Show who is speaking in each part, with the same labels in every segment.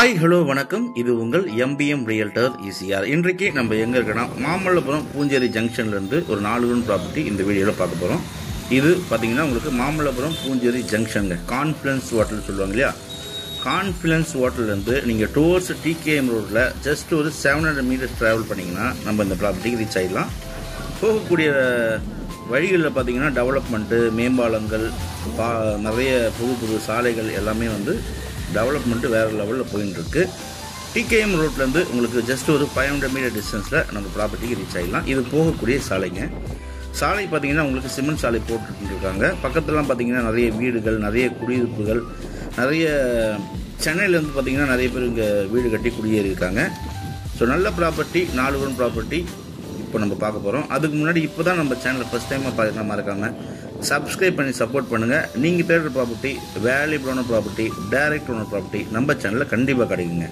Speaker 1: Hi hello வணக்கம். இது உங்கள் MBM ரியல்டர் ஈசிஆர். இன்றைக்கு நம்ம எங்கே இருக்கோன்னா மாமல்லபுரம் பூஞ்சேரி ஜங்ஷன்லேருந்து ஒரு 4 ரூம் ப்ராப்பர்ட்டி இந்த வீடியோவில் பார்க்க போகிறோம். இது பார்த்தீங்கன்னா உங்களுக்கு மாமல்லபுரம் பூஞ்சேரி ஜங்ஷனுங்க. கான்ஃபிடன்ஸ் ஹோட்டல் சொல்லுவாங்க இல்லையா, கான்ஃபிடன்ஸ் ஹோட்டல்லேருந்து நீங்கள் டுவர்ட்ஸ் TKM ரோட்டில் ஜஸ்ட் ஒரு 700 மீட்டர்ஸ் ட்ராவல் பண்ணிங்கன்னா நம்ம இந்த ப்ராப்பர்ட்டிக்கு ரீச் ஆகிடலாம். போகக்கூடிய வழிகளில் பார்த்தீங்கன்னா டெவலப்மெண்ட்டு, மேம்பாலங்கள், நிறைய புது சாலைகள் எல்லாமே டெவலப்மெண்ட்டு வேறு லெவலில் போயின்னு இருக்கு. TKM ரோட்லேருந்து உங்களுக்கு ஜஸ்ட் ஒரு 500 மீட்டர் டிஸ்டன்ஸில் நம்ம ப்ராப்பர்ட்டிக்கு ரீச் ஆகிடலாம். இது போகக்கூடிய சாலைங்க. சாலை பார்த்தீங்கன்னா உங்களுக்கு சிமெண்ட் சாலை போட்டுருக்காங்க. பக்கத்துலாம் பார்த்தீங்கன்னா நிறைய வீடுகள், நிறைய குடியிருப்புகள், நிறைய சென்னையிலேருந்து பார்த்தீங்கன்னா நிறைய பேர் இங்கே வீடு கட்டி குடியேறியிருக்காங்க. ஸோ நல்ல ப்ராப்பர்ட்டி, 4 ரூம் ப்ராப்பர்ட்டி இப்போ நம்ம பார்க்க போகிறோம். அதுக்கு முன்னாடி இப்போ தான் நம்ம சேனலை ஃபஸ்ட் டைமாக பார்க்கலாம், மறக்காமல் சப்ஸ்கிரைப் பண்ணி சப்போர்ட் பண்ணுங்கள். நீங்கள் தேடுற ப்ராப்பர்ட்டி, வேல்யூபிளான ப்ராப்பர்ட்டி, டைரக்ட் ஓனர் ப்ராப்பர்ட்டி நம்ம சேனலில் கண்டிப்பாக கிடைக்குங்க.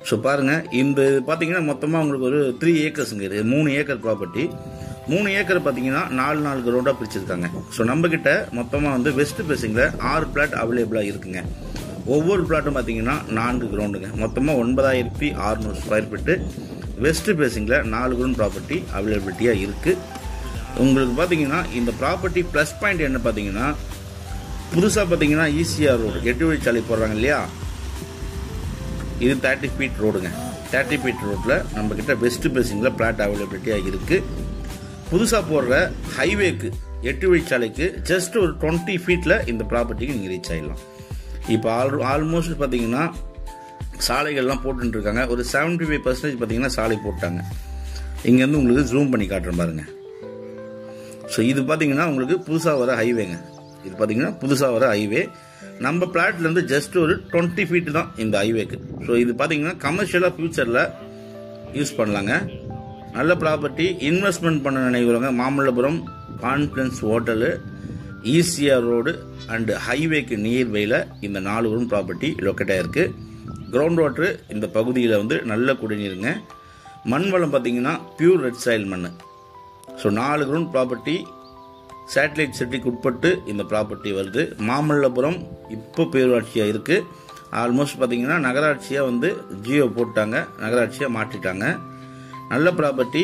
Speaker 1: ஸோ பாருங்கள், இந்த பார்த்தீங்கன்னா மொத்தமாக உங்களுக்கு ஒரு 3 ஏக்கர்ஸுங்க. இது 3 ஏக்கர் ப்ராப்பர்ட்டி. 3 ஏக்கர் பார்த்தீங்கன்னா 4 கிரவுண்டாக பிரிச்சிருக்காங்க. ஸோ நம்மக்கிட்ட மொத்தமாக வெஸ்ட் ஃபேசிங்கில் 6 பிளாட் அவைலபிளாக இருக்குங்க. ஒவ்வொரு பிளாட்டும் பார்த்தீங்கன்னா 4 கிரவுண்டுங்க. மொத்தமாக 9600 ஸ்கொயர் ஃபீட்டு வெஸ்ட் ஃபேசிங்கில் 4 கிரவுண்ட் ப்ராப்பர்ட்டி அவைலபிலிட்டியாக இருக்குது. உங்களுக்கு பார்த்தீங்கன்னா இந்த ப்ராப்பர்ட்டி ப்ளஸ் பாயிண்ட் என்ன பார்த்தீங்கன்னா, புதுசாக பார்த்தீங்கன்னா ஈசிஆர் ரோடு 8 வழிச்சாலை போடுறாங்க இல்லையா, இது 30 ஃபீட் ரோடுங்க. 30 ஃபீட் ரோட்டில் நம்மக்கிட்ட வெஸ்ட் ஃபேசிங்கில் பிளாட் அவைலபிலிட்டியாக இருக்குது. புதுசாக போடுற ஹைவேக்கு 8 வழிச்சாலைக்கு ஜஸ்ட் ஒரு 20 ஃபீட்டில் இந்த ப்ராப்பர்ட்டிக்கு நீங்கள் ரீச் ஆகிடலாம். இப்போ ஆல்மோஸ்ட் பார்த்தீங்கன்னா சாலைகள்லாம் போட்டுருக்காங்க. ஒரு 75% பார்த்தீங்கன்னா சாலை போட்டாங்க. இங்கேருந்து உங்களுக்கு ஜூம் பண்ணி காட்டுறேன் பாருங்க. ஸோ இது பார்த்தீங்கன்னா உங்களுக்கு புதுசாக வர ஹைவேங்க. இது பார்த்தீங்கன்னா புதுசாக வர ஹைவே. நம்ம பிளாட்லேருந்து ஜஸ்ட் ஒரு 20 ஃபீட்டு தான் இந்த ஹைவேக்கு. ஸோ இது பார்த்தீங்கன்னா கமர்ஷியலாக ஃபியூச்சரில் யூஸ் பண்ணலாங்க. நல்ல ப்ராப்பர்ட்டி, இன்வெஸ்ட்மெண்ட் பண்ண நினைக்கிறவங்க Mamallapuram confidence hotel, ECR road and ஹைவேக்கு நியர்பையில் இந்த 4 ரூம் ப்ராப்பர்ட்டி லொக்கேட் ஆகிருக்கு. கிரவுண்ட் வாட்ரு இந்த பகுதியில் நல்ல குடிநீருங்க. மண் வளம் பார்த்தீங்கன்னா பியூர் ரெட் சாயில் மண். ஸோ 4 ரூம் ப்ராப்பர்ட்டி சேட்டலைட் சிட்டிக்கு உட்பட்டு இந்த ப்ராப்பர்ட்டி வருது. மாமல்லபுரம் இப்போ பேரூராட்சியாக இருக்குது. ஆல்மோஸ்ட் பார்த்தீங்கன்னா நகராட்சியாக ஜியோ போட்டாங்க, நகராட்சியாக மாற்றிட்டாங்க. நல்ல ப்ராப்பர்ட்டி.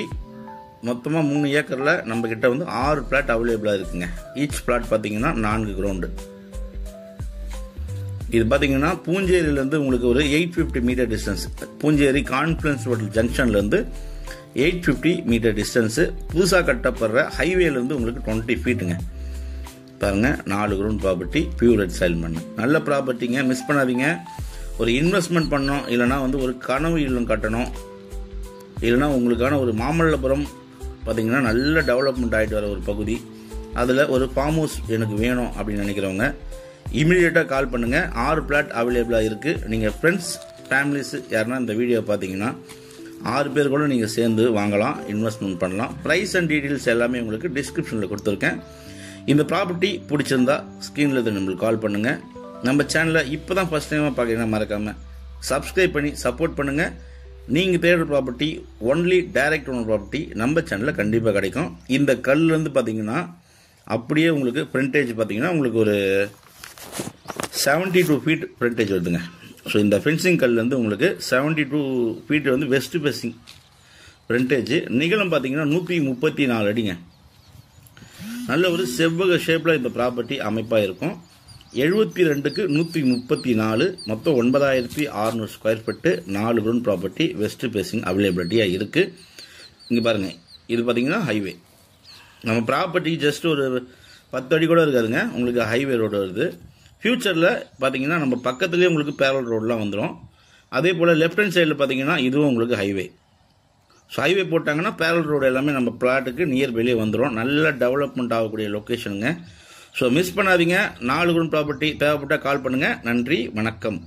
Speaker 1: மொத்தமாக 3 ஏக்கரில் நம்மக்கிட்ட 6 பிளாட் அவைலபிளாக இருக்குங்க. ஈச் பிளாட் பார்த்தீங்கன்னா 4 கிரவுண்டு. இது பார்த்தீங்கன்னா பூஞ்சேரியிலேருந்து உங்களுக்கு ஒரு 850 meter distance. Poonjeri confidence hotel ஜங்ஷன்லேருந்து 850 மீட்டர் டிஸ்டன்ஸு. புதுசாக கட்டப்படுற ஹைவேலேருந்து உங்களுக்கு 20 ஃபீட்டுங்க. பாருங்க, 4 ground property, pure red soil மண். நல்ல ப்ராப்பர்ட்டிங்க, மிஸ் பண்ணாதீங்க. ஒரு இன்வெஸ்ட்மெண்ட் பண்ணோம், இல்லைனா ஒரு கனவு இல்லம் கட்டணும், இல்லைனா உங்களுக்கான ஒரு மாமல்லபுரம் பார்த்தீங்கன்னா நல்ல டெவலப்மெண்ட் ஆகிட்டு வர ஒரு பகுதி, அதில் ஒரு ஃபார்ம் ஹவுஸ் எனக்கு வேணும் அப்படின்னு நினைக்கிறவங்க இமீடியட்டாக கால் பண்ணுங்கள். 6 பிளாட் அவைலபிளாக இருக்குது. நீங்கள் ஃப்ரெண்ட்ஸ், ஃபேமிலிஸ் யாருன்னா இந்த வீடியோ பார்த்தீங்கன்னா 6 பேர் கூட நீங்கள் சேர்ந்து வாங்கலாம், இன்வெஸ்ட்மெண்ட் பண்ணலாம். ப்ரைஸ் அண்ட் டீட்டெயில்ஸ் எல்லாமே உங்களுக்கு டிஸ்கிரிப்ஷனில் கொடுத்துருக்கேன். இந்த ப்ராப்பர்ட்டி பிடிச்சிருந்தா ஸ்க்ரீனில் நம்மளுக்கு கால் பண்ணுங்கள். நம்ம சேனலை இப்போ தான் ஃபஸ்ட் டைமாக பார்க்குறீங்கன்னா மறக்காமல் சப்ஸ்கிரைப் பண்ணி சப்போர்ட் பண்ணுங்கள். நீங்கள் தேடுற property only direct owner property நம்ம சேனலில் கண்டிப்பாக கிடைக்கும். இந்த கல்லேருந்து பார்த்தீங்கன்னா அப்படியே உங்களுக்கு ஃப்ரண்டேஜ் பார்த்தீங்கன்னா உங்களுக்கு ஒரு 72 ஃபீட் ஃப்ரண்டேஜ் வருதுங்க. ஸோ இந்த ஃபென்சிங் கல்லேருந்து உங்களுக்கு 72 ஃபீட் வெஸ்ட் ஃபேசிங் ஃப்ரண்டேஜ். நிகழம் பார்த்தீங்கன்னா 134 அடிங்க. நல்ல ஒரு செவ்வக ஷேப்பில் இந்த ப்ராப்பர்ட்டி அமைப்பாக இருக்கும். 72க்கு 134, மொத்தம் 9600 square feet, 4 ground property, west facing அவைலபிலிட்டியாக இருக்குது. இங்கே பாருங்கள், இது பார்த்தீங்கன்னா ஹைவே. நம்ம ப்ராப்பர்ட்டி ஜஸ்ட் ஒரு 10 அடி கூட இருக்காதுங்க, உங்களுக்கு ஹைவே ரோடு வருது. ஃபியூச்சரில் பார்த்தீங்கன்னா நம்ம பக்கத்துலேயே உங்களுக்கு பேரல் ரோடெலாம் வந்துடும். அதே போல் லெஃப்ட் ஹேண்ட் சைடில் பார்த்தீங்கன்னா இதுவும் உங்களுக்கு ஹைவே. ஸோ ஹைவே போட்டாங்கன்னா பேரல் ரோடு எல்லாமே நம்ம பிளாட்டுக்கு நியர்பைலேயே வந்துடும். நல்ல டெவலப்மெண்ட் ஆகக்கூடிய லொக்கேஷனுங்க. ஸோ மிஸ் பண்ணாதீங்க. 4 கிரவுண்ட் ப்ராப்பர்ட்டி தேவைப்பட்டால் கால் பண்ணுங்கள். நன்றி, வணக்கம்.